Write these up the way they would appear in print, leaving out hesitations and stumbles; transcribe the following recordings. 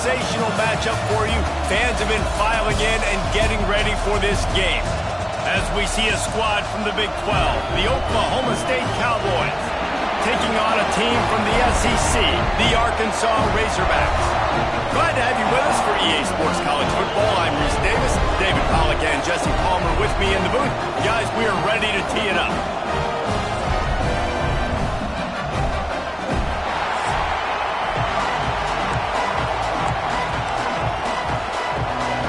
sensational matchup for you. Fans have been filing in and getting ready for this game. As we see a squad from the Big 12, the Oklahoma State Cowboys, taking on a team from the SEC, the Arkansas Razorbacks. Glad to have you with us for EA Sports College Football. I'm Reese Davis, David Pollack and Jesse Palmer with me in the booth. Guys, we are ready to tee it up.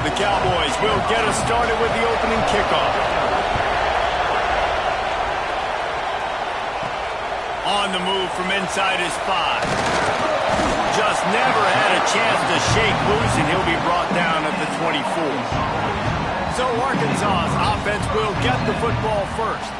The Cowboys will get us started with the opening kickoff. On the move from inside his 5. Just never had a chance to shake loose, and he'll be brought down at the 24. So Arkansas's offense will get the football first.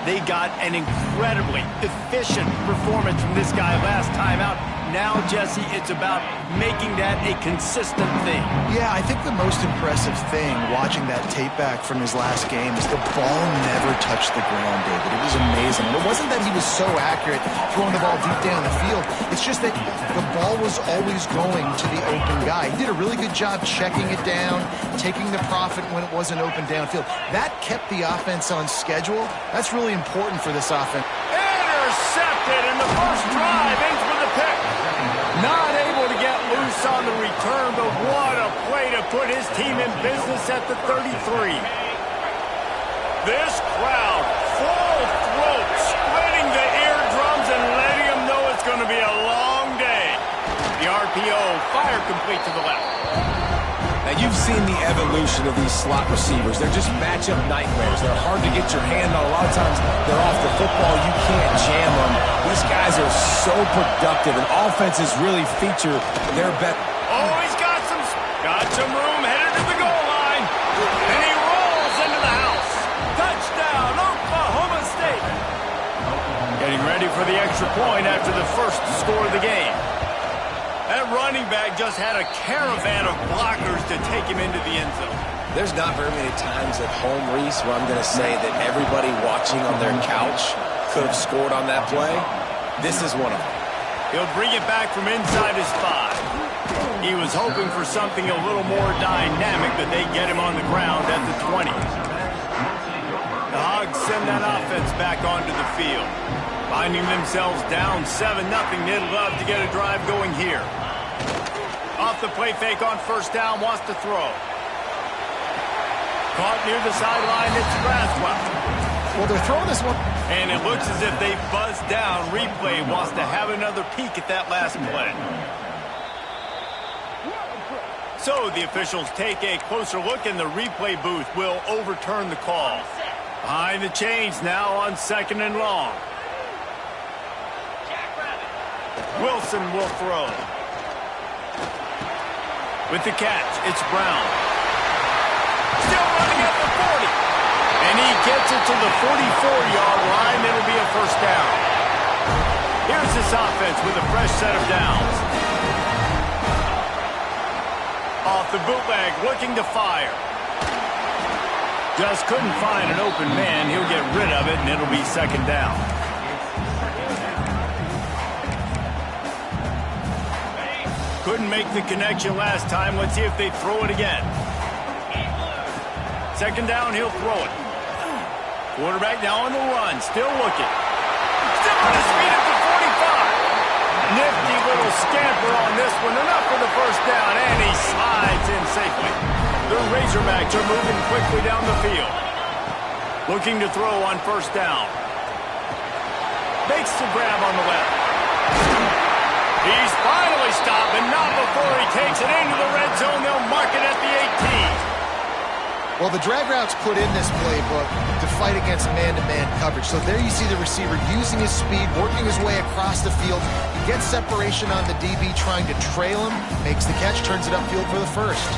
They got an incredibly efficient performance from this guy last time out. Now, Jesse, it's about making that a consistent thing. Yeah, I think the most impressive thing watching that tape back from his last game is the ball never touched the ground, David. It was amazing. And it wasn't that he was so accurate throwing the ball deep down the field. It's just that the ball was always going to the open guy. He did a really good job checking it down, taking the profit when it wasn't open downfield. That kept the offense on schedule. That's really important for this offense. Intercepted, and the first drive ends with a pick. Not able to get loose on the return, but what a play to put his team in business at the 33. This crowd, full throat, spreading the eardrums and letting them know it's going to be a long day. The RPO, fire complete to the left. Now, you've seen the evolution of these slot receivers. They're just matchup nightmares. They're hard to get your hand on. A lot of times, they're off the football. You can't jam them. These guys are so productive, and offenses really feature their bet. Oh, he's got some room, headed to the goal line. And he rolls into the house. Touchdown, Oklahoma State. Getting ready for the extra point after the first score of the game. That running back just had a caravan of blockers to take him into the end zone. There's not very many times at home, Reese, where I'm going to say that everybody watching on their couch could have scored on that play. This is one of them. He'll bring it back from inside his 5. He was hoping for something a little more dynamic, but they get him on the ground at the 20. The Hogs send that offense back onto the field. Finding themselves down 7-0, they'd love to get a drive going here. Off the play fake on first down, wants to throw. Caught near the sideline, it's Braswell. Well, they're throwing this one. And it looks as if they buzzed down. Replay wants to have another peek at that last play. So the officials take a closer look, and the replay booth will overturn the call. Behind the chains now on 2nd and long. Wilson will throw. With the catch, it's Brown. Still running at the 40. And he gets it to the 44-yard line. It'll be a first down. Here's this offense with a fresh set of downs. Off the bootleg, looking to fire. Just couldn't find an open man. He'll get rid of it, and it'll be 2nd down. Couldn't make the connection last time. Let's see if they throw it again. 2nd down, he'll throw it. Quarterback now on the run, still looking. Still on his feet at the 45. Nifty little scamper on this one. Enough for the first down, and he slides in safely. The Razorbacks are moving quickly down the field. Looking to throw on first down. Makes the grab on the left. He's finally stopped, and not before he takes it into the red zone. They'll mark it at the 18. Well, the drag routes put in this playbook to fight against man-to-man coverage. So there you see the receiver using his speed, working his way across the field. He gets separation on the DB, trying to trail him, makes the catch, turns it upfield for the first.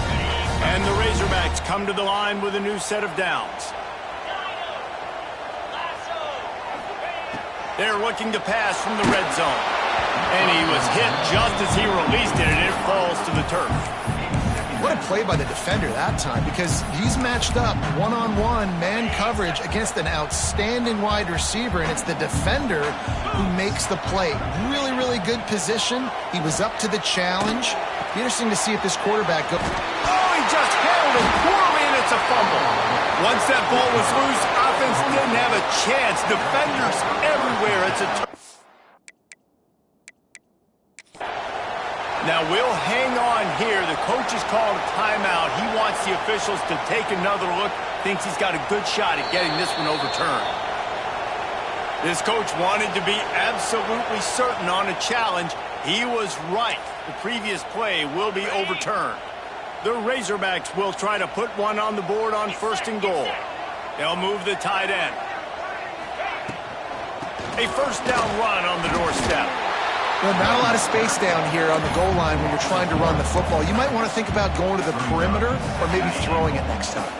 And the Razorbacks come to the line with a new set of downs. They're looking to pass from the red zone. And he was hit just as he released it, and it falls to the turf. What a play by the defender that time, because he's matched up one-on-one man coverage against an outstanding wide receiver, and it's the defender who makes the play. Really, really good position. He was up to the challenge. Be interesting to see if this quarterback goes. Oh, he just handled it poorly, and it's a fumble. Once that ball was loose, offense didn't have a chance. Defenders everywhere. It's a Now we'll hang on here. The coach is calling a timeout. He wants the officials to take another look. Thinks he's got a good shot at getting this one overturned. This coach wanted to be absolutely certain on a challenge. He was right. The previous play will be overturned. The Razorbacks will try to put one on the board on 1st and goal. They'll move the tight end. A first down run on the doorstep. Well, not a lot of space down here on the goal line when you're trying to run the football. You might want to think about going to the perimeter or maybe throwing it next time.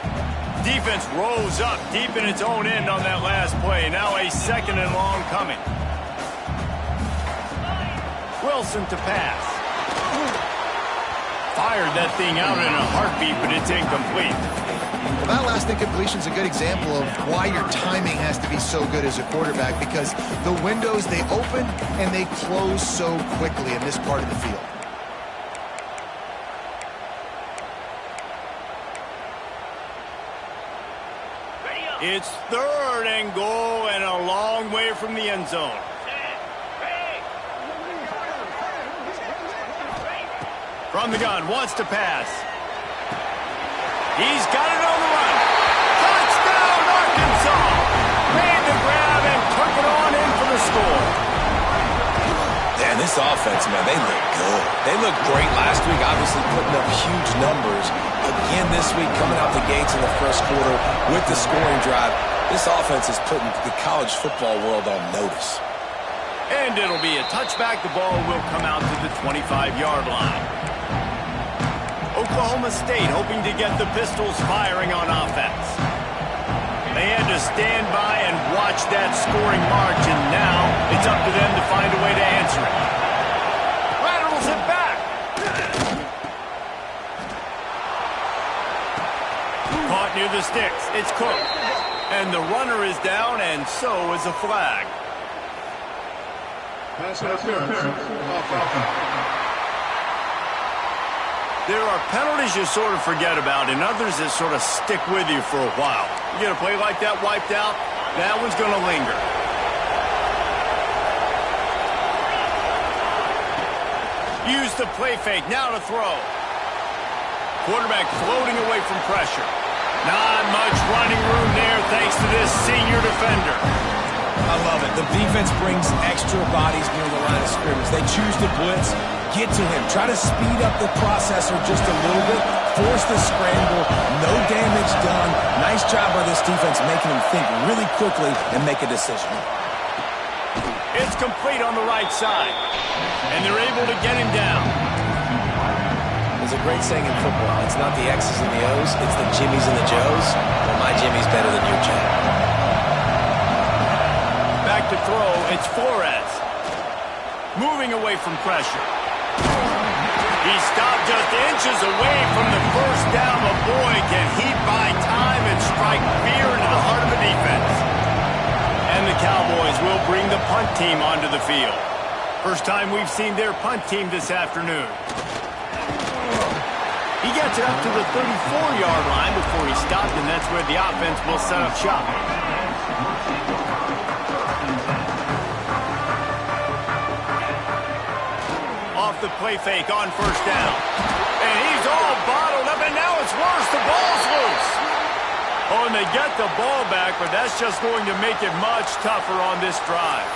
Defense rose up deep in its own end on that last play. Now a 2nd and long coming. Wilson to pass. Fired that thing out in a heartbeat, but it's incomplete. Well, that last incompletion is a good example of why your timing has to be so good as a quarterback, because the windows, they open and they close so quickly in this part of the field. It's 3rd and goal and a long way from the end zone. From the gun, wants to pass. He's got it on the run. Touchdown, Arkansas! Made the grab and took it on in for the score. And this offense, man, they look good. They looked great last week, obviously putting up huge numbers. Again this week, coming out the gates in the first quarter with the scoring drive. This offense is putting the college football world on notice. And it'll be a touchback. The ball will come out to the 25-yard line. Oklahoma State hoping to get the Pistols firing on offense. They had to stand by and watch that scoring march, and now it's up to them to find a way to answer it. Rattles it back. Caught near the sticks. It's Cook. And the runner is down, and so is a flag. There are penalties you sort of forget about and others that sort of stick with you for a while. You get a play like that wiped out, that one's going to linger. Use the play fake, now to throw. Quarterback floating away from pressure. Not much running room there thanks to this senior defender. I love it. The defense brings extra bodies near the line of scrimmage. They choose to blitz, get to him, try to speed up the processor just a little bit, force the scramble, no damage done. Nice job by this defense making him think really quickly and make a decision. It's complete on the right side, and they're able to get him down. There's a great saying in football. It's not the X's and the O's, it's the Jimmies and the Joes. Well, my Jimmy's better than your Joe. Back to throw, it's Flores. Moving away from pressure. He stopped just inches away from the first down, but boy, can he buy time and strike fear into the heart of the defense. And the Cowboys will bring the punt team onto the field. First time we've seen their punt team this afternoon. He gets it up to the 34-yard line before he stopped, and that's where the offense will set up shop. Off the play fake on first down. And he's all bottled up, and now it's worse. The ball's loose. Oh, and they get the ball back, but that's just going to make it much tougher on this drive.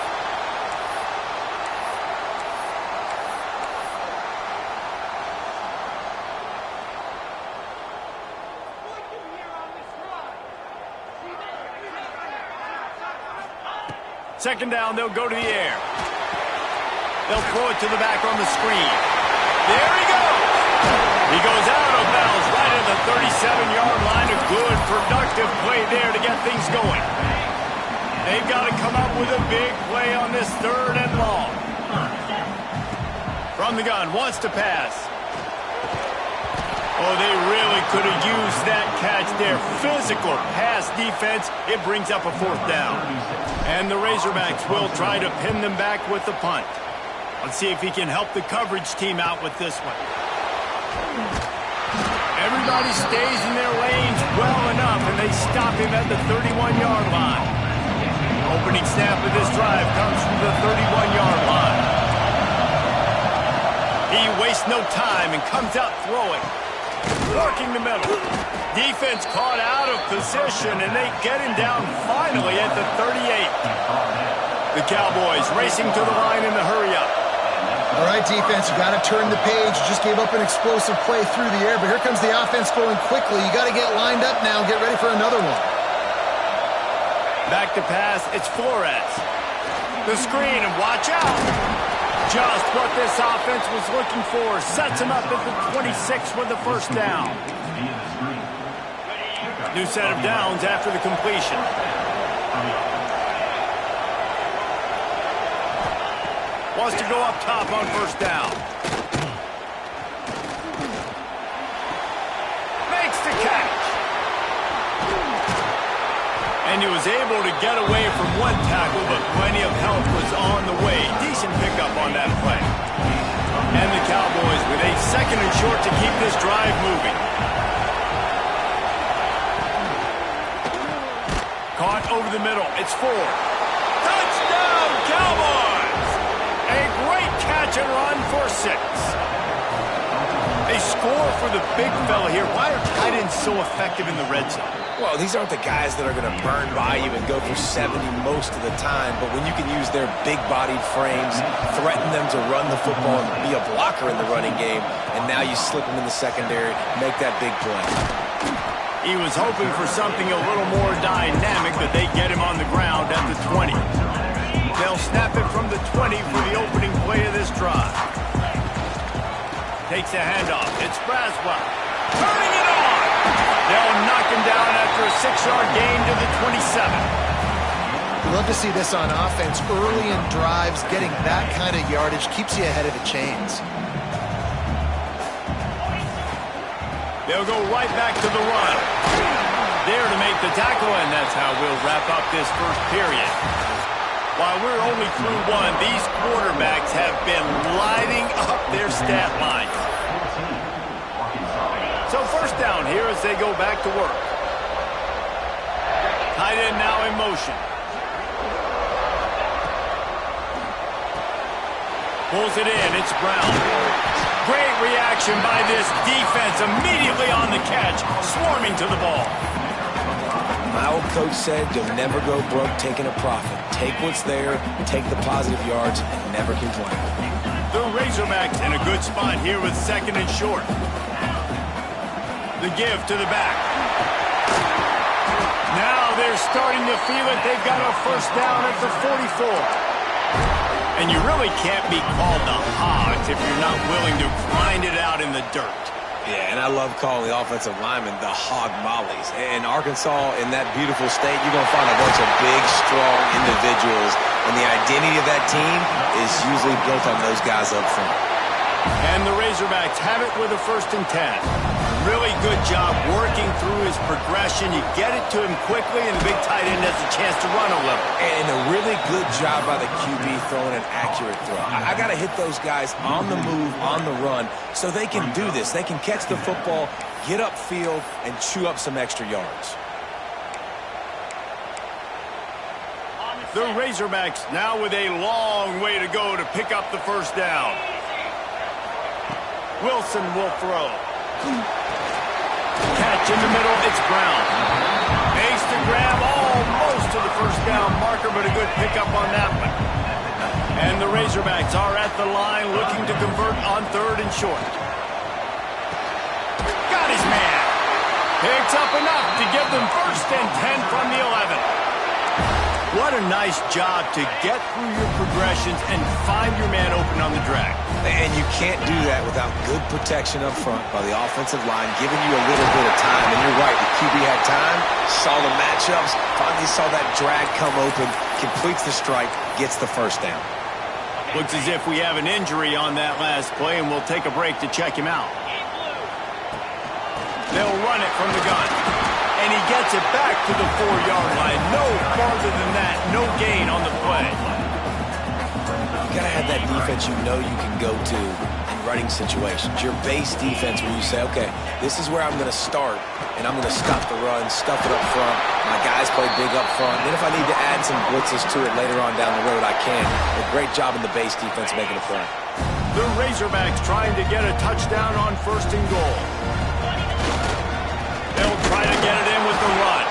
Second down, they'll go to the air. They'll throw it to the back on the screen. There he goes. He goes out of bounds right at the 37-yard line. A good, productive play there to get things going. They've got to come up with a big play on this 3rd and long. From the gun, wants to pass. Oh, they really could have used that catch there. Physical pass defense. It brings up a 4th down. And the Razorbacks will try to pin them back with the punt. Let's see if he can help the coverage team out with this one. Everybody stays in their lanes well enough, and they stop him at the 31-yard line. Opening snap of this drive comes from the 31-yard line. He wastes no time and comes out throwing. Working the middle. Defense caught out of position, and they get him down finally at the 38. The Cowboys racing to the line in the hurry-up. All right, defense, you got to turn the page. You just gave up an explosive play through the air, but here comes the offense going quickly. You got to get lined up now and get ready for another one. Back to pass, it's Flores. The screen, and watch out. Just what this offense was looking for. Sets him up at the 26 with the 1st down. New set of downs after the completion. Wants to go up top on 1st down. Makes the catch. And he was able to get away from one tackle, but plenty of help was on the way. Decent pickup on that play. And the Cowboys with a 2nd and short to keep this drive moving. Caught over the middle. It's 4. Touchdown, Cowboys! A great catch and run for 6. A score for the big fella here. Why are tight ends so effective in the red zone? Well, these aren't the guys that are going to burn by you and go for 70 most of the time, but when you can use their big-bodied frames, threaten them to run the football and be a blocker in the running game, and now you slip them in the secondary, make that big play. He was hoping for something a little more dynamic, but they get him on the ground at the 20. They'll snap it from the 20 for the opening play of this drive. Takes a handoff. It's Braswell. Turning it on! They'll knock him down after a 6-yard gain to the 27. We love to see this on offense. Early in drives, getting that kind of yardage keeps you ahead of the chains. They'll go right back to the run. There to make the tackle, and that's how we'll wrap up this 1st period. While we're only through 1, these quarterbacks have been lighting up their stat line. So 1st down here as they go back to work. Tight end now in motion. Pulls it in. It's Brown. Great reaction by this defense. Immediately on the catch. Swarming to the ball. My old coach said you'll never go broke taking a profit. Take what's there, take the positive yards, and never complain. The Razorbacks in a good spot here with 2nd and short. The give to the back. Now they're starting to feel it. They've got a 1st down at the 44. And you really can't be called the Hogs if you're not willing to grind it out in the dirt. Yeah, and I love calling the offensive linemen the hog mollies. In Arkansas, in that beautiful state, you're going to find a bunch of big, strong individuals, and the identity of that team is usually built on those guys up front. And the Razorbacks have it with a 1st and 10. Really good job working through his progression. You get it to him quickly, and the big tight end has a chance to run a little. And a really good job by the QB throwing an accurate throw. I got to hit those guys on the move, on the run, so they can do this. They can catch the football, get upfield, and chew up some extra yards. The Razorbacks now with a long way to go to pick up the 1st down. Wilson will throw. Catch in the middle, it's Brown. Makes the grab almost to the 1st down marker, but a good pickup on that one. And the Razorbacks are at the line looking to convert on 3rd and short. Got his man. Picks up enough to give them 1st and 10 from the 11. What a nice job to get through your progressions and find your man open on the drag. And you can't do that without good protection up front by the offensive line, giving you a little bit of time. And you're right, the QB had time, saw the matchups, finally saw that drag come open, completes the strike, gets the 1st down. Looks as if we have an injury on that last play, and we'll take a break to check him out. They'll run it from the gun. And he gets it back to the 4-yard line. No farther than that. No gain on the play. You got to have that defense you know you can go to in running situations. Your base defense where you say, okay, this is where I'm going to start, and I'm going to stop the run, stuff it up front. My guys play big up front. Then if I need to add some blitzes to it later on down the road, I can. A great job in the base defense making a play. The Razorbacks trying to get a touchdown on 1st and goal. They'll try to get it in with the run.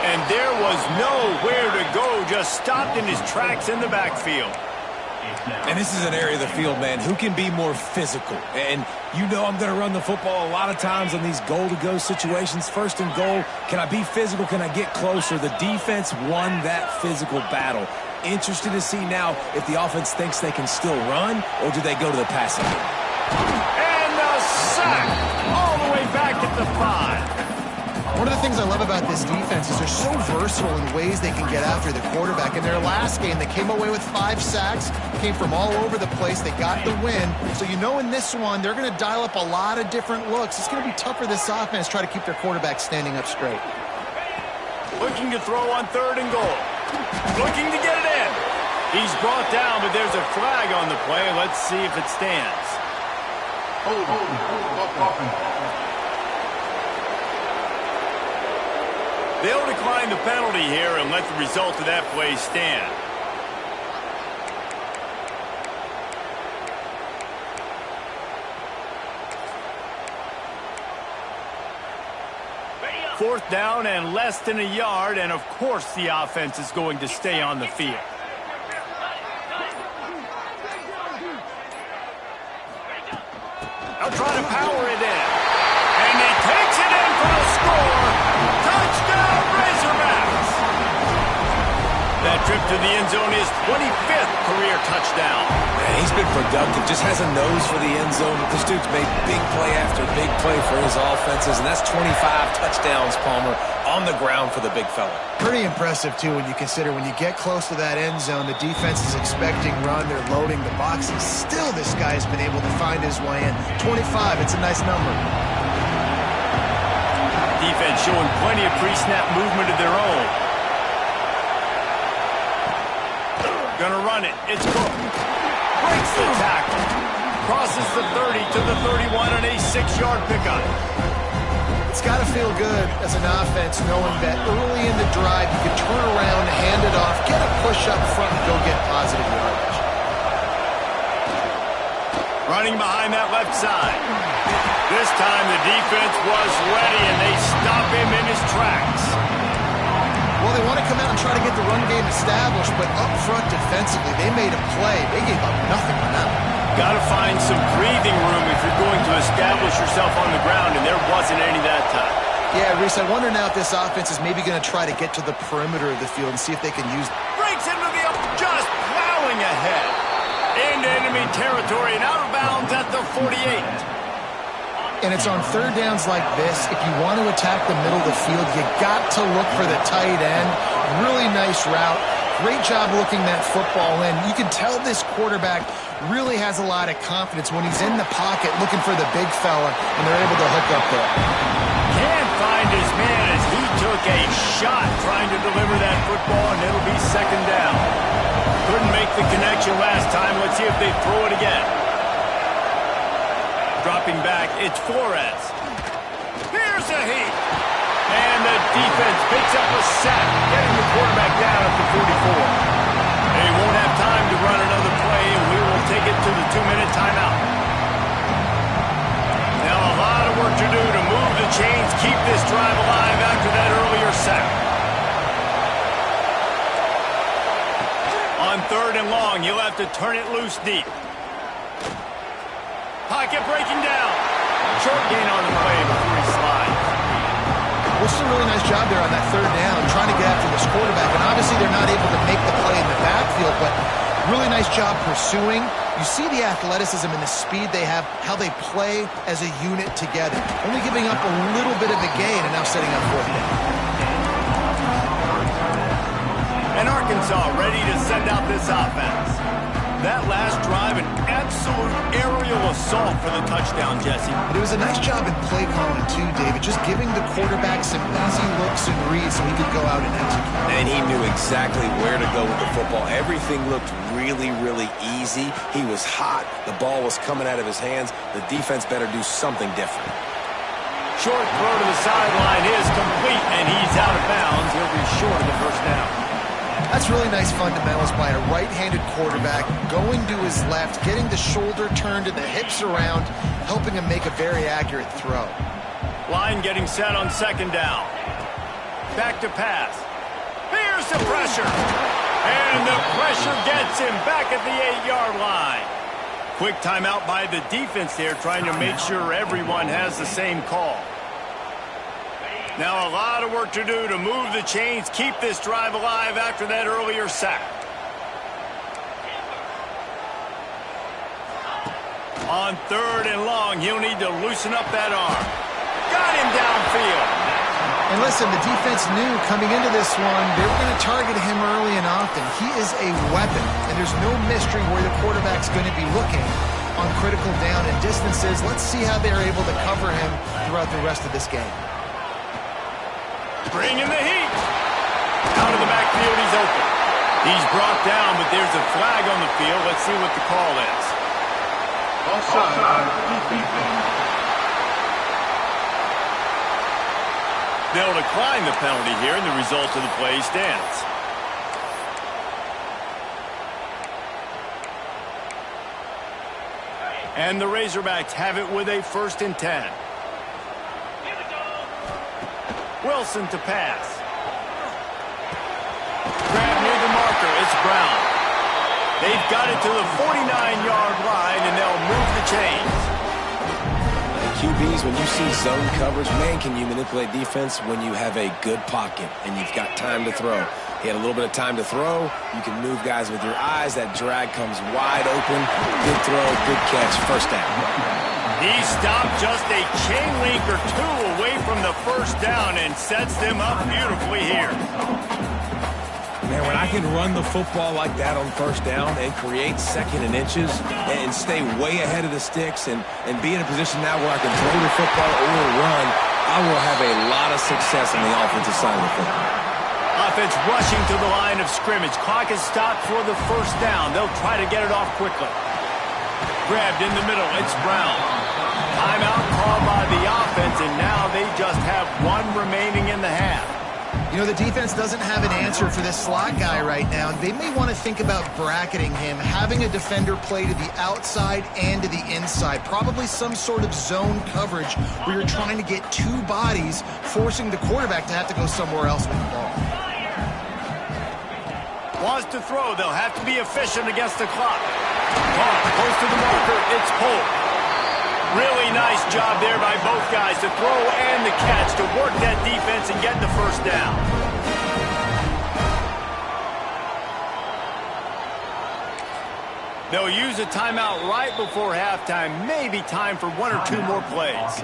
And there was nowhere to go, just stopped in his tracks in the backfield. And this is an area of the field, man, who can be more physical. And you know I'm going to run the football a lot of times in these goal-to-go situations. 1st and goal, can I be physical? Can I get closer? The defense won that physical battle. Interested to see now if the offense thinks they can still run, or do they go to the passing game? And a sack all the way back at the 5. One of the things I love about this defense is they're so versatile in ways they can get after the quarterback. In their last game, they came away with 5 sacks, came from all over the place. They got the win. So you know in this one, they're going to dial up a lot of different looks. It's going to be tough for this offense to try to keep their quarterback standing up straight. Looking to throw on 3rd and goal. Looking to get it in. He's brought down, but there's a flag on the play. Let's see if it stands. They'll decline the penalty here and let the result of that play stand. Fourth down and less than a yard, and of course the offense is going to stay on the field. They'll try to power it in. And he takes it in for the score. Touchdown, Razorbacks! That trip to the end zone is 25th career touchdown. Man, he's been productive, just has a nose for the end zone. This dude's made big play after big play for his offenses, and that's 25 touchdowns, Palmer, on the ground for the big fella. Pretty impressive, too, when you consider when you get close to that end zone, the defense is expecting run, they're loading the boxes. Still, this guy's been able to find his way in. 25, it's a nice number. Defense showing plenty of pre-snap movement of their own. Gonna run it. It's Cook. Breaks the tackle. Crosses the 30 to the 31 on a 6-yard pickup. It's got to feel good as an offense knowing that early in the drive you can turn around, hand it off, get a push up front, and go get positive yardage. Running behind that left side. This time the defense was ready, and they stop him in his tracks. Well, they want to come out and try to get the run game established, but up front defensively, they made a play. They gave up nothing on that one. Got to find some breathing room if you're going to establish yourself on the ground, and there wasn't any that time. Yeah, Reese, I wonder now if this offense is maybe going to try to get to the perimeter of the field and see if they can use... Breaks into the up, just plowing ahead. Into enemy territory and out of bounds at the 48. And it's on 3rd downs like this. If you want to attack the middle of the field, you got to look for the tight end. Really nice route. Great job looking that football in. You can tell this quarterback really has a lot of confidence when he's in the pocket looking for the big fella, and they're able to hook up there. Can't find his man as he took a shot trying to deliver that football, and it'll be 2nd down. Couldn't make the connection last time. Let's see if they throw it again. Dropping back, it's Flores. Here's a heat. And the defense picks up a sack, getting the quarterback down at the 44. They won't have time to run another play, and we will take it to the 2-minute timeout. Now a lot of work to do to move the chains, keep this drive alive after that earlier sack. On 3rd and long, you'll have to turn it loose deep. Pocket breaking down. Short gain on the play before he slides. Well, it's a really nice job there on that 3rd down, trying to get after this quarterback. And obviously they're not able to make the play in the backfield, but really nice job pursuing. You see the athleticism and the speed they have, how they play as a unit together. Only giving up a little bit of a gain and now setting up 4th down. And Arkansas ready to send out this offense. That last drive, an absolute aerial assault for the touchdown, Jesse. But it was a nice job in play calling too, David, just giving the quarterback some easy looks and reads so he could go out and execute. And he knew exactly where to go with the football. Everything looked really, really easy. He was hot. The ball was coming out of his hands. The defense better do something different. Short throw to the sideline is complete, and he's out of bounds. He'll be short of the first down. That's really nice fundamentals by a right-handed quarterback, going to his left, getting the shoulder turned and the hips around, helping him make a very accurate throw. Line getting set on second down. Back to pass. Here's the pressure. And the pressure gets him back at the 8-yard line. Quick timeout by the defense there, trying to make sure everyone has the same call. Now a lot of work to do to move the chains, keep this drive alive after that earlier sack. On third and long, he'll need to loosen up that arm. Got him downfield. And listen, the defense knew coming into this one, they were going to target him early and often. He is a weapon, and there's no mystery where the quarterback's going to be looking on critical down and distances. Let's see how they're able to cover him throughout the rest of this game. Bringing the heat. Out of the backfield, he's open. He's brought down, but there's a flag on the field. Let's see what the call is. Offside. They'll decline the penalty here, and the result of the play stands. And the Razorbacks have it with a 1st and 10. Wilson to pass. Grab near the marker. It's Brown. They've got it to the 49-yard line, and they'll move the chains. QBs, when you see zone coverage, man, can you manipulate defense when you have a good pocket and you've got time to throw. He had a little bit of time to throw. You can move guys with your eyes. That drag comes wide open. Good throw, good catch, first down. He stopped just a chain link or two away from the first down and sets them up beautifully here. Man, when I can run the football like that on first down and create second and inches and stay way ahead of the sticks and be in a position now where I can throw the football or run, I will have a lot of success on the offensive side of the football. Offense rushing to the line of scrimmage. Clock is stopped for the first down. They'll try to get it off quickly. Grabbed in the middle. It's Brown. Timeout called by the offense, and now they just have one remaining in the half. You know, the defense doesn't have an answer for this slot guy right now. They may want to think about bracketing him, having a defender play to the outside and to the inside. Probably some sort of zone coverage where you're trying to get two bodies, forcing the quarterback to have to go somewhere else with the ball. Wants to throw. They'll have to be efficient against the clock. Close to the marker. It's pulled. Really nice job there by both guys to throw and the catch to work that defense and get the first down. They'll use a timeout right before halftime. Maybe time for one or two more plays.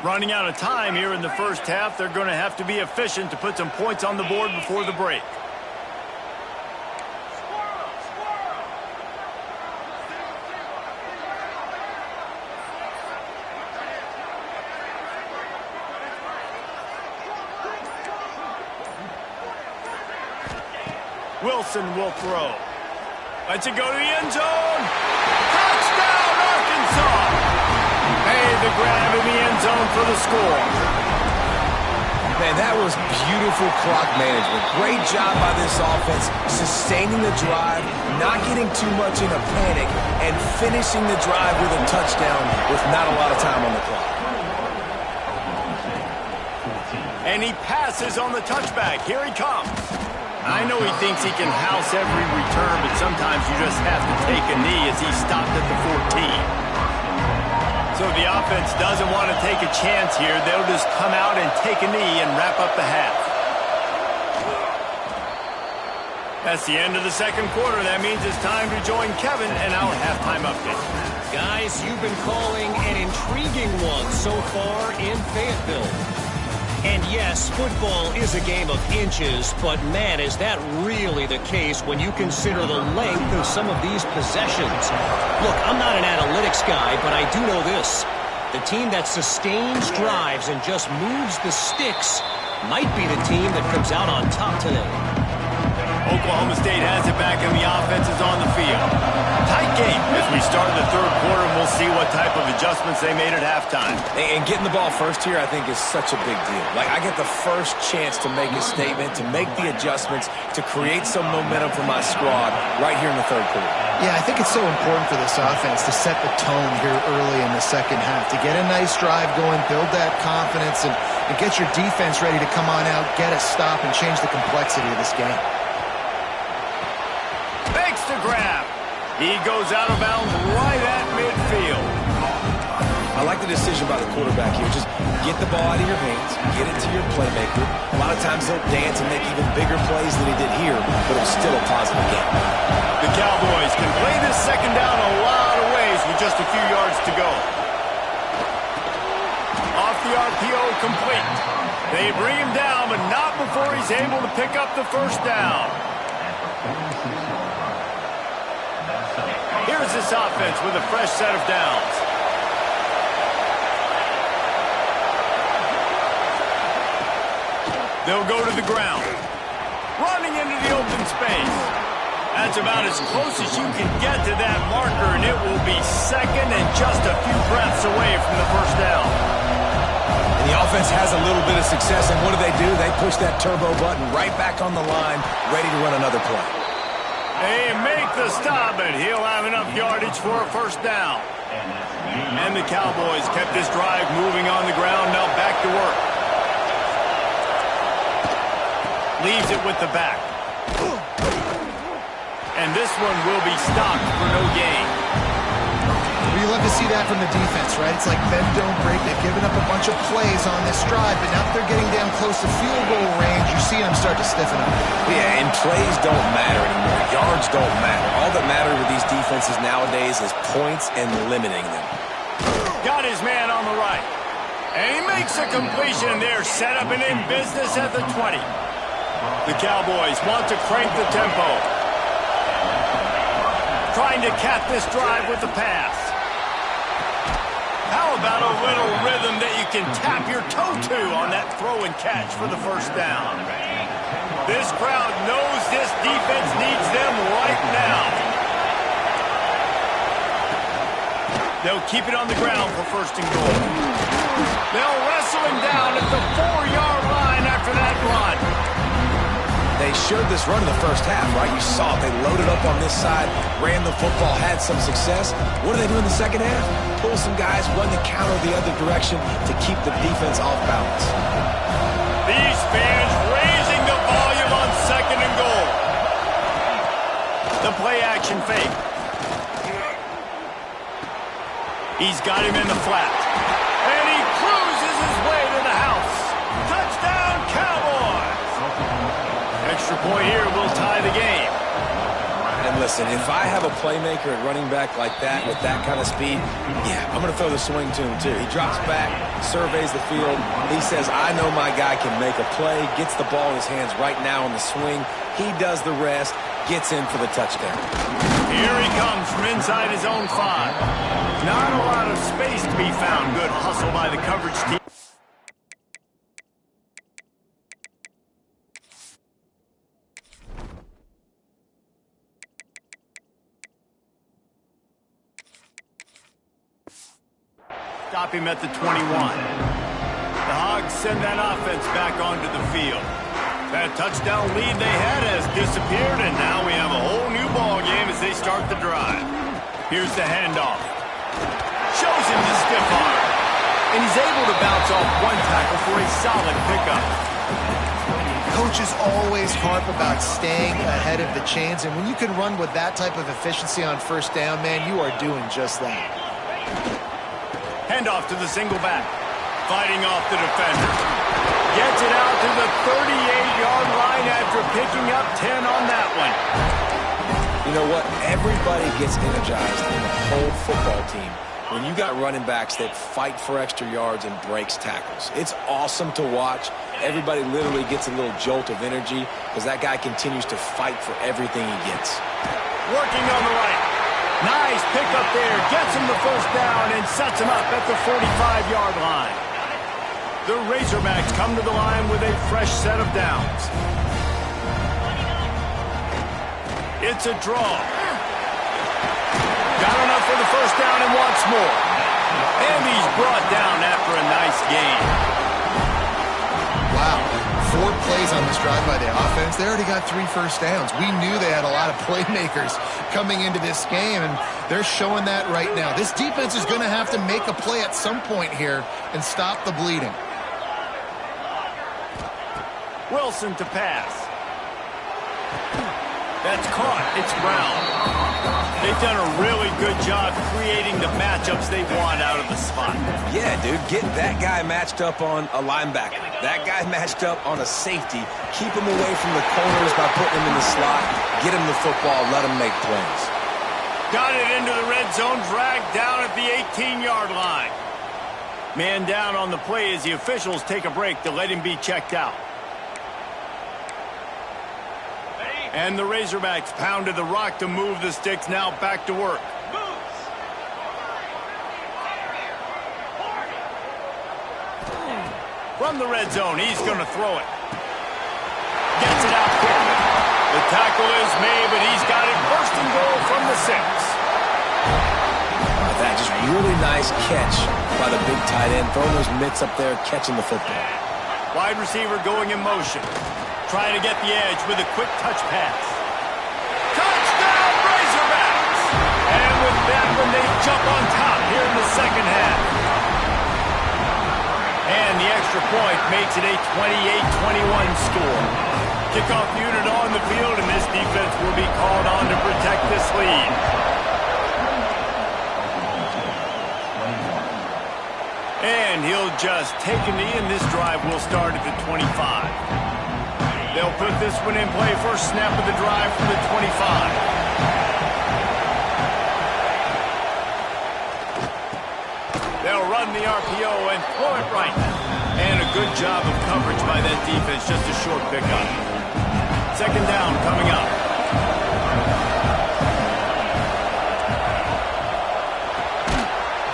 Running out of time here in the first half. They're going to have to be efficient to put some points on the board before the break. Wilson will throw. Lets it go to the end zone. Touchdown, Arkansas! Made the grab in the end zone for the score. Man, that was beautiful clock management. Great job by this offense, sustaining the drive, not getting too much in a panic, and finishing the drive with a touchdown with not a lot of time on the clock. And he passes on the touchback. Here he comes. I know he thinks he can house every return, but sometimes you just have to take a knee as he stopped at the 14. So if the offense doesn't want to take a chance here, they'll just come out and take a knee and wrap up the half. That's the end of the second quarter. That means it's time to join Kevin and our halftime update. Guys, you've been calling an intriguing one so far in Fayetteville. And yes, football is a game of inches, but man, is that really the case when you consider the length of some of these possessions. Look, I'm not an analytics guy, but I do know this. The team that sustains drives and just moves the sticks might be the team that comes out on top today. Oklahoma State has it back, and the offense is on the field. Tight game as we start the third quarter, and we'll see what type of adjustments they made at halftime. And getting the ball first here, I think, is such a big deal. Like, I get the first chance to make a statement, to make the adjustments, to create some momentum for my squad right here in the third quarter. Yeah, I think it's so important for this offense to set the tone here early in the second half, to get a nice drive going, build that confidence, and get your defense ready to come on out, get a stop, and change the complexity of this game. Fakes the grab. He goes out of bounds right at midfield. I like the decision by the quarterback here. Just get the ball out of your hands, get it to your playmaker. A lot of times they'll dance and make even bigger plays than he did here, but it was still a positive game. The Cowboys can play this second down a lot of ways with just a few yards to go. Off the RPO, complete. They bring him down, but not before he's able to pick up the first down. Here's this offense with a fresh set of downs. They'll go to the ground. Running into the open space. That's about as close as you can get to that marker, and it will be second and just a few breaths away from the first down. And the offense has a little bit of success, and what do? They push that turbo button right back on the line, ready to run another play. They make the stop, and he'll have enough yardage for a first down. And the Cowboys kept this drive moving on the ground. Now back to work. Leaves it with the back. And this one will be stopped for no gain. You love to see that from the defense, right? It's like bend, don't break. They've given up a bunch of plays on this drive, but now that they're getting down close to field goal range, you're seeing them start to stiffen up. Yeah, and plays don't matter anymore. Yards don't matter. All that matters with these defenses nowadays is points and limiting them. Got his man on the right. And he makes a completion. They're set up and in business at the 20. The Cowboys want to crank the tempo. Trying to cap this drive with the pass. How about a little rhythm that you can tap your toe to on that throw and catch for the first down? This crowd knows this defense needs them right now. They'll keep it on the ground for first and goal. They'll wrestle him down at the 4-yard line after that run. They showed this run in the first half, right? You saw it. They loaded up on this side, ran the football, had some success. What do they do in the second half? Pull some guys, run the counter the other direction to keep the defense off balance. These fans raising the volume on second and goal. The play action fake. He's got him in the flat. And he cruises his way to the house. Touchdown, Cowboys! Extra point here will tie the game. And listen, if I have a playmaker at running back like that with that kind of speed, yeah, I'm going to throw the swing to him too. He drops back, surveys the field. He says, I know my guy can make a play, gets the ball in his hands right now in the swing. He does the rest, gets in for the touchdown. Here he comes from inside his own 5. Not a lot of space to be found. Good hustle by the coverage team. Stop him at the 21. The Hogs send that offense back onto the field. That touchdown lead they had has disappeared, and now we have a whole new ball game as they start the drive. Here's the handoff. Shows him the stiff arm. And he's able to bounce off one tackle for a solid pickup. Coaches always harp about staying ahead of the chains, and when you can run with that type of efficiency on first down, man, you are doing just that. Handoff to the single back. Fighting off the defender. Gets it out to the 38-yard line after picking up 10 on that one. You know what? Everybody gets energized in the whole football team when you got running backs that fight for extra yards and breaks tackles. It's awesome to watch. Everybody literally gets a little jolt of energy because that guy continues to fight for everything he gets. Working on the right. Nice pickup there. Gets him the first down and sets him up at the 45-yard line. The Razorbacks come to the line with a fresh set of downs. It's a draw. Got enough for the first down and wants more. And he's brought down after a nice gain. Wow. 4 plays on this drive by the offense. They already got 3 first downs. We knew they had a lot of playmakers coming into this game, and they're showing that right now. This defense is going to have to make a play at some point here and stop the bleeding. Wilson to pass. That's caught. It's Brown. They've done a really good job creating the matchups they want out of the spot. Yeah, dude, get that guy matched up on a linebacker. That guy matched up on a safety. Keep him away from the corners by putting him in the slot. Get him the football. Let him make plays. Got it into the red zone. Dragged down at the 18-yard line. Man down on the play as the officials take a break to let him be checked out. And the Razorbacks pounded the rock to move the sticks. Now back to work. From the red zone, he's going to throw it. Gets it out quickly. The tackle is made, but he's got it first and goal from the 6. That just really nice catch by the big tight end. Throwing those mitts up there, catching the football. Wide receiver going in motion. Trying to get the edge with a quick touch pass. Touchdown, Razorbacks! And with that one, they jump on top here in the second half. And the extra point makes it a 28-21 score. Kickoff unit on the field, and this defense will be called on to protect this lead. And he'll just take a knee, and this drive will start at the 25. They'll put this one in play. First snap of the drive from the 25. They'll run the RPO and throw it right. And a good job of coverage by that defense. Just a short pickup. Second down coming up.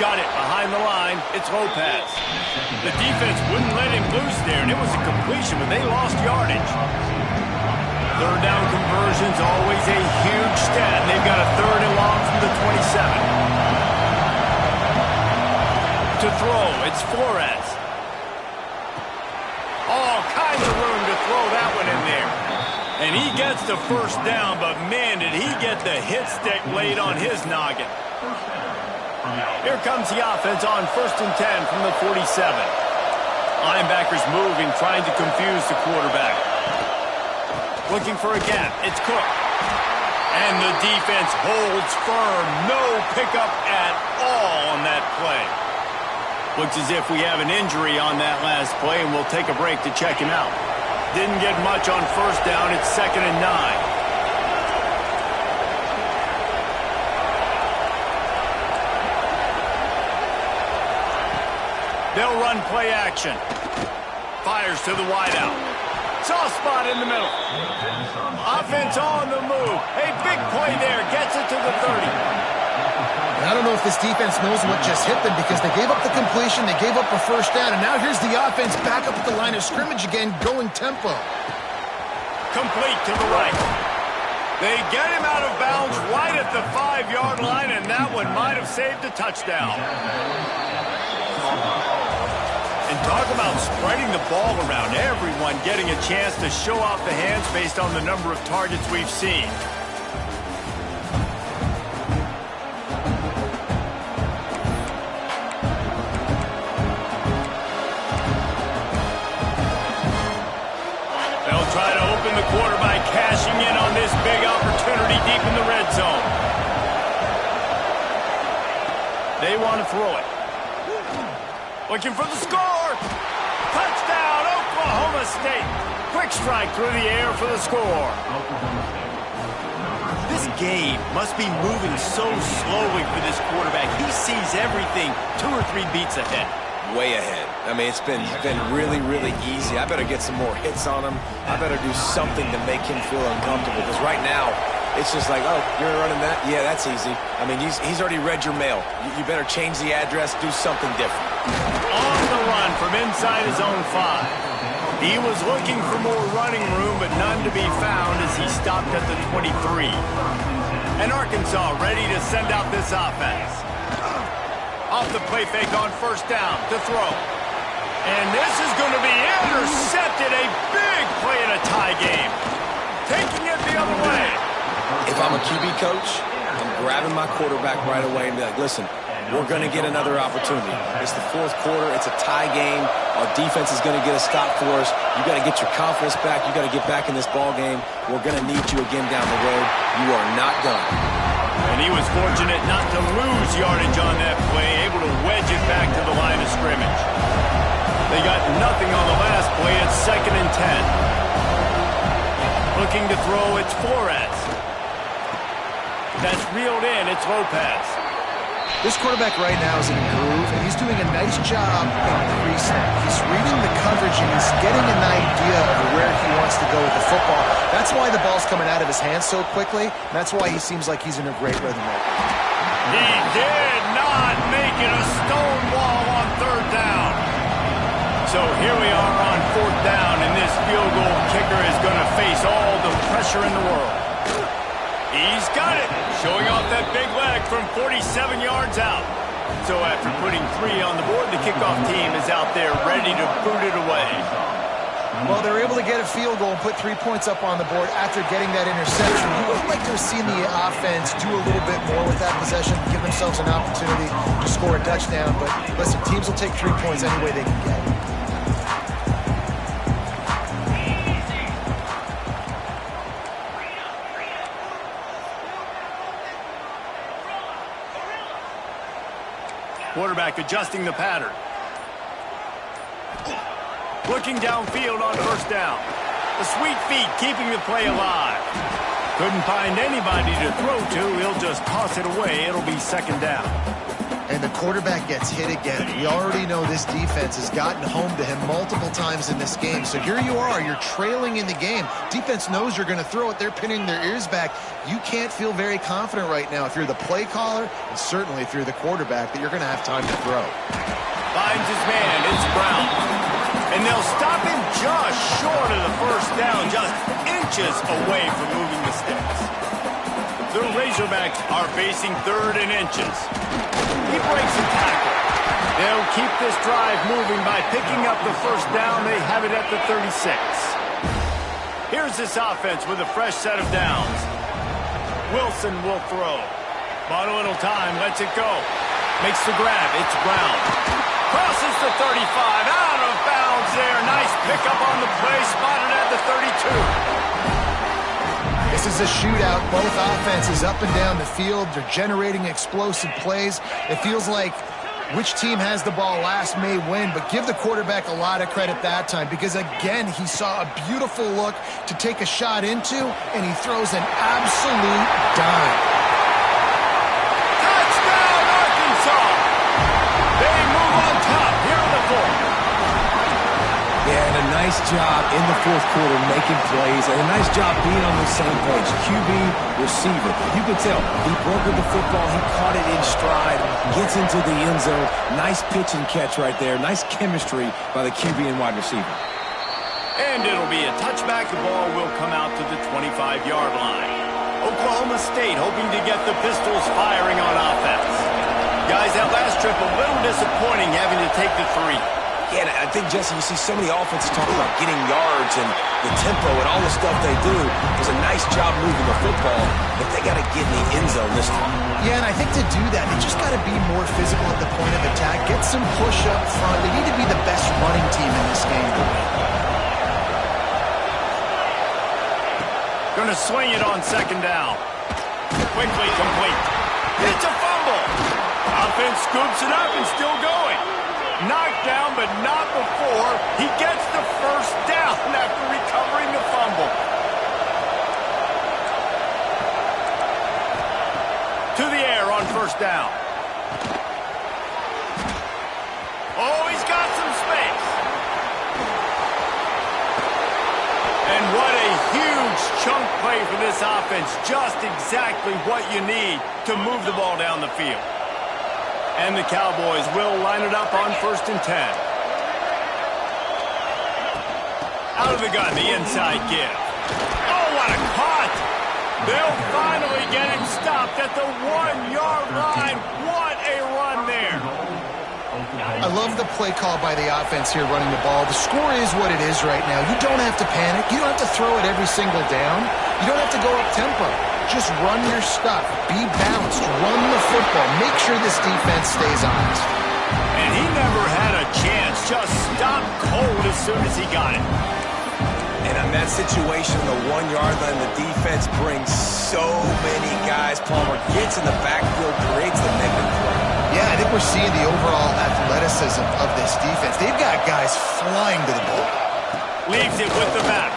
Got it behind the line. It's Lopez. The defense wouldn't let him loose there, and it was a completion, but they lost yardage. Third down conversion's always a huge stat. They've got a third and long from the 27. To throw, it's Flores. All kinds of room to throw that one in there. And he gets the first down, but man, did he get the hit stick laid on his noggin. Here comes the offense on 1st and 10 from the 47. Linebackers moving, trying to confuse the quarterback. Looking for a gap. It's Cook. And the defense holds firm. No pickup at all on that play. Looks as if we have an injury on that last play, and we'll take a break to check him out. Didn't get much on first down. It's 2nd and 9. They'll run play action. Fires to the wideout. Soft spot in the middle. Offense on the move. A big play there. Gets it to the 30. I don't know if this defense knows what just hit them because they gave up the completion, they gave up a first down, and now here's the offense back up at the line of scrimmage again, going tempo. Complete to the right. They get him out of bounds right at the 5-yard line, and that one might have saved a touchdown. And talk about spreading the ball around. Everyone getting a chance to show off the hands based on the number of targets we've seen. They'll try to open the quarter by cashing in on this big opportunity deep in the red zone. They want to throw it. Looking for the score. Touchdown, Oklahoma State. Quick strike through the air for the score. This game must be moving so slowly for this quarterback. He sees everything 2 or 3 beats ahead. Way ahead. I mean, it's been really, really easy. I better get some more hits on him. I better do something to make him feel uncomfortable, because right now, it's just like, oh, you're running that? Yeah, that's easy. I mean, he's already read your mail. You better change the address, do something different. On the run from inside his own 5. He was looking for more running room, but none to be found as he stopped at the 23. And Arkansas ready to send out this offense. Off the play fake on first down to throw. And this is going to be intercepted. A big play in a tie game. Taking it the other way. If I'm a QB coach, I'm grabbing my quarterback right away and be like, listen, we're going to get another opportunity. It's the 4th quarter. It's a tie game. Our defense is going to get a stop for us. You got to get your confidence back. You got to get back in this ball game. We're going to need you again down the road. You are not done. And he was fortunate not to lose yardage on that play, able to wedge it back to the line of scrimmage. They got nothing on the last play. It's 2nd and 10. Looking to throw, it's Flores. That's reeled in, it's Lopez. This quarterback right now is in a groove, and he's doing a nice job in pre-snap. He's reading the coverage, and he's getting an idea of where he wants to go with the football. That's why the ball's coming out of his hands so quickly, and that's why he seems like he's in a great rhythm right now. He did not make it a stone wall on 3rd down. So here we are on 4th down, and this field goal kicker is going to face all the pressure in the world. He's got it, showing off that big leg from 47 yards out. So after putting 3 on the board, the kickoff team is out there ready to boot it away. Well, they're able to get a field goal and put 3 points up on the board after getting that interception. You would like to have seen the offense do a little bit more with that possession, give themselves an opportunity to score a touchdown. But listen, teams will take 3 points any way they can get it. Quarterback adjusting the pattern. Looking downfield on first down. The sweet feet keeping the play alive. Couldn't find anybody to throw to. He'll just toss it away. It'll be 2nd down. And the quarterback gets hit again. We already know this defense has gotten home to him multiple times in this game. So here you are. You're trailing in the game. Defense knows you're going to throw it. They're pinning their ears back. You can't feel very confident right now if you're the play caller, and certainly if you're the quarterback, that you're going to have time to throw. Finds his man. It's Brown. And they'll stop him just short of the first down, just inches away from moving the sticks. The Razorbacks are facing 3rd and inches. He breaks a tackle. They'll keep this drive moving by picking up the first down. They have it at the 36. Here's this offense with a fresh set of downs. Wilson will throw. Bought a little time, lets it go. Makes the grab, it's Brown. Crosses the 35, out of bounds there. Nice pickup on the play, spotted at the 32. This is a shootout. Both offenses up and down the field. They're generating explosive plays. It feels like which team has the ball last may win, but give the quarterback a lot of credit that time because, again, he saw a beautiful look to take a shot into, and he throws an absolute dime. Touchdown, Arkansas! They move on top here in the 4th. Yeah, and a nice job in the 4th quarter making plays, and a nice job being on the same page. QB, receiver. You could tell he brokered the football. He caught it in stride, gets into the end zone. Nice pitch and catch right there. Nice chemistry by the QB and wide receiver. And it'll be a touchback. The ball will come out to the 25-yard line. Oklahoma State hoping to get the Pistols firing on offense. Guys, that last trip a little disappointing having to take the 3. Yeah, and I think, Jesse, you see so many offenses talk about getting yards and the tempo and all the stuff they do. It was a nice job moving the football, but they got to get in the end zone this time. Yeah, and I think to do that, they just got to be more physical at the point of attack, get some push up front. They need to be the best running team in this game to win. Going to swing it on 2nd down. Quickly complete. It's a fumble. Offense scoops it up and still going. Knocked down, but not before he gets the first down after recovering the fumble. To the air on first down. Oh, he's got some space. And what a huge chunk play for this offense. Just exactly what you need to move the ball down the field. And the Cowboys will line it up on 1st and 10. Out of the gun, the inside give. Oh, what a cut! They'll finally get him stopped at the 1-yard line. What a run there. I love the play call by the offense here running the ball. The score is what it is right now. You don't have to panic. You don't have to throw it every single down. You don't have to go up tempo. Just run your stuff. Be balanced. Run the football. Make sure this defense stays honest. And he never had a chance. Just stopped cold as soon as he got it. And on that situation, the 1-yard line, the defense brings so many guys. Palmer gets in the backfield, creates the negative play. Yeah, I think we're seeing the overall athleticism of this defense. They've got guys flying to the ball. Leaves it with the back.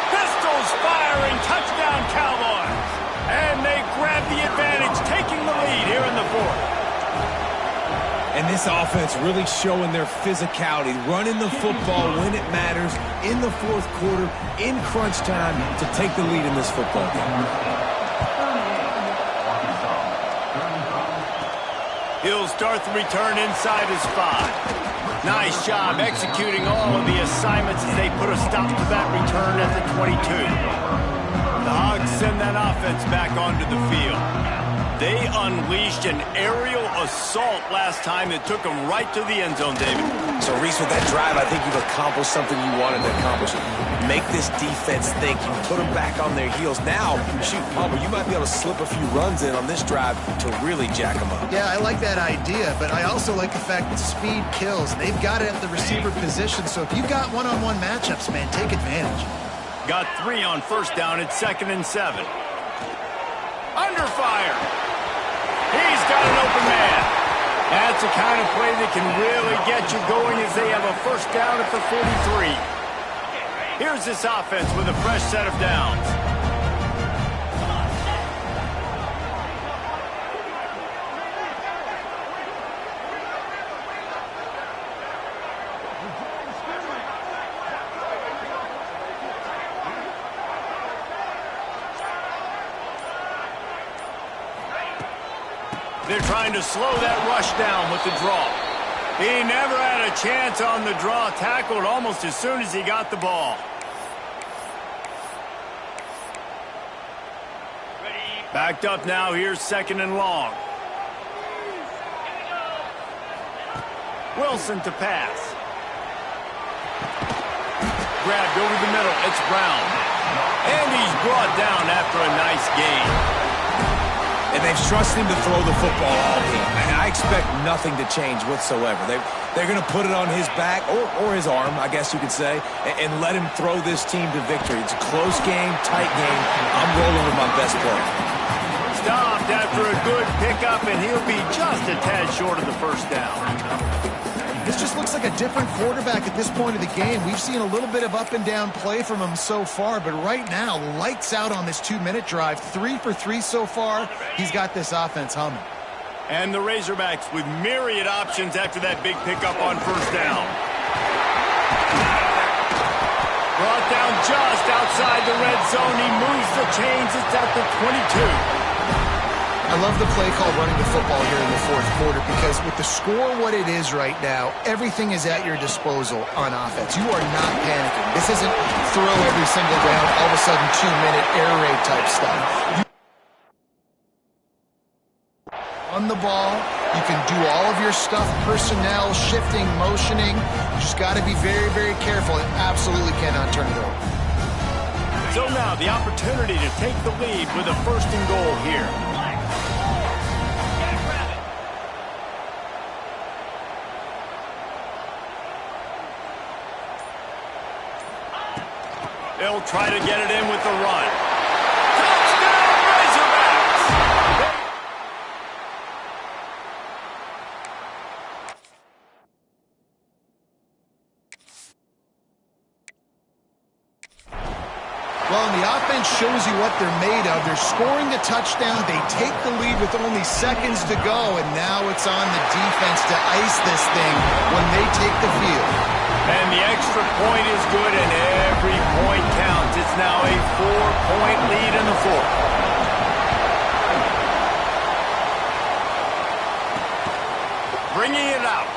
Pistols firing, touchdown Cowboys. And they grab the advantage, taking the lead here in the 4th. And this offense really showing their physicality, running the football when it matters, in the 4th quarter, in crunch time, to take the lead in this football game. He'll start the return inside his 5. Nice job executing all of the assignments as they put a stop to that return at the 22. The Hogs send that offense back onto the field. They unleashed an aerial assault last time that took them right to the end zone, David. So, Reese, with that drive, I think you've accomplished something you wanted to accomplish. Make this defense think. You put them back on their heels. Now, shoot, Palmer, you might be able to slip a few runs in on this drive to really jack them up. Yeah, I like that idea, but I also like the fact that speed kills. They've got it at the receiver position, so if you've got one-on-one matchups, man, take advantage. Got 3 on first down at 2nd and 7. Under fire. He's got an open man. That's the kind of play that can really get you going as they have a first down at the 43. Here's this offense with a fresh set of downs. They're trying to slow that rush down with the draw. He never had a chance on the draw, tackled almost as soon as he got the ball. Backed up now, here's 2nd and long. Wilson to pass. Grabbed over the middle, it's Brown. And he's brought down after a nice gain. And they've trusted him to throw the football all game. And I expect nothing to change whatsoever. They're going to put it on his back, or his arm, I guess you could say, and let him throw this team to victory. It's a close game, tight game. I'm rolling with my best player. Stopped after a good pickup, and he'll be just a tad short of the first down. This just looks like a different quarterback at this point of the game. We've seen a little bit of up and down play from him so far, but right now, lights out on this 2-minute drive. 3 for 3 so far. He's got this offense humming. And the Razorbacks with myriad options after that big pickup on first down. Brought down just outside the red zone. He moves the chains. It's at the 22. I love the play call running the football here in the 4th quarter because with the score what it is right now, everything is at your disposal on offense. You are not panicking. This isn't throw every single down, all of a sudden 2-minute air raid type stuff. On the ball, you can do all of your stuff, personnel, shifting, motioning. You just got to be very, very careful and absolutely cannot turn it over. So now the opportunity to take the lead with a 1st and goal here. They'll try to get it in with the run. Touchdown, Razorbacks! Well, and the offense shows you what they're made of. They're scoring the touchdown. They take the lead with only seconds to go, and now it's on the defense to ice this thing when they take the field. And the extra point is good, and every point counts. It's now a 4-point lead in the fourth. Bringing it out.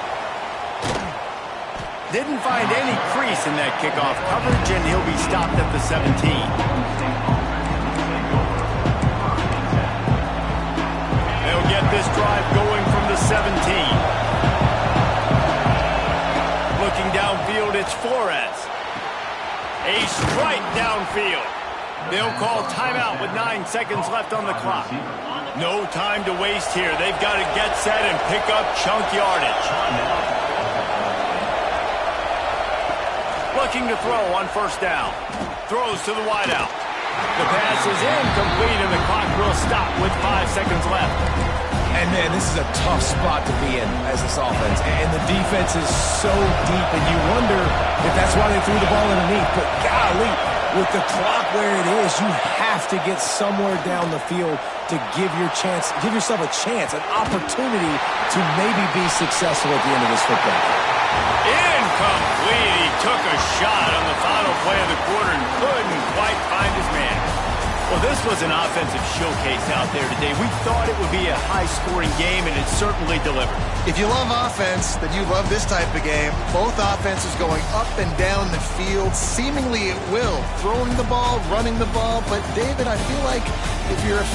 Didn't find any crease in that kickoff coverage, and he'll be stopped at the 17. They'll get this drive going from the 17. Looking downfield, it's Flores. A strike downfield. They'll call timeout with 9 seconds left on the clock. No time to waste here. They've got to get set and pick up chunk yardage. Looking to throw on first down. Throws to the wideout. The pass is incomplete, and the clock will stop with 5 seconds left. And, man, this is a tough spot to be in as this offense. And the defense is so deep, and you wonder if that's why they threw the ball underneath. But, golly, with the clock where it is, you have to get somewhere down the field to give yourself a chance, an opportunity to maybe be successful at the end of this football. Incomplete. He took a shot on the final play of the quarter and couldn't quite find his man. Well, this was an offensive showcase out there today. We thought it would be a high-scoring game, and it certainly delivered. If you love offense, then you love this type of game. Both offenses going up and down the field, seemingly at will. Throwing the ball, running the ball. But, David, I feel like if you're a fan,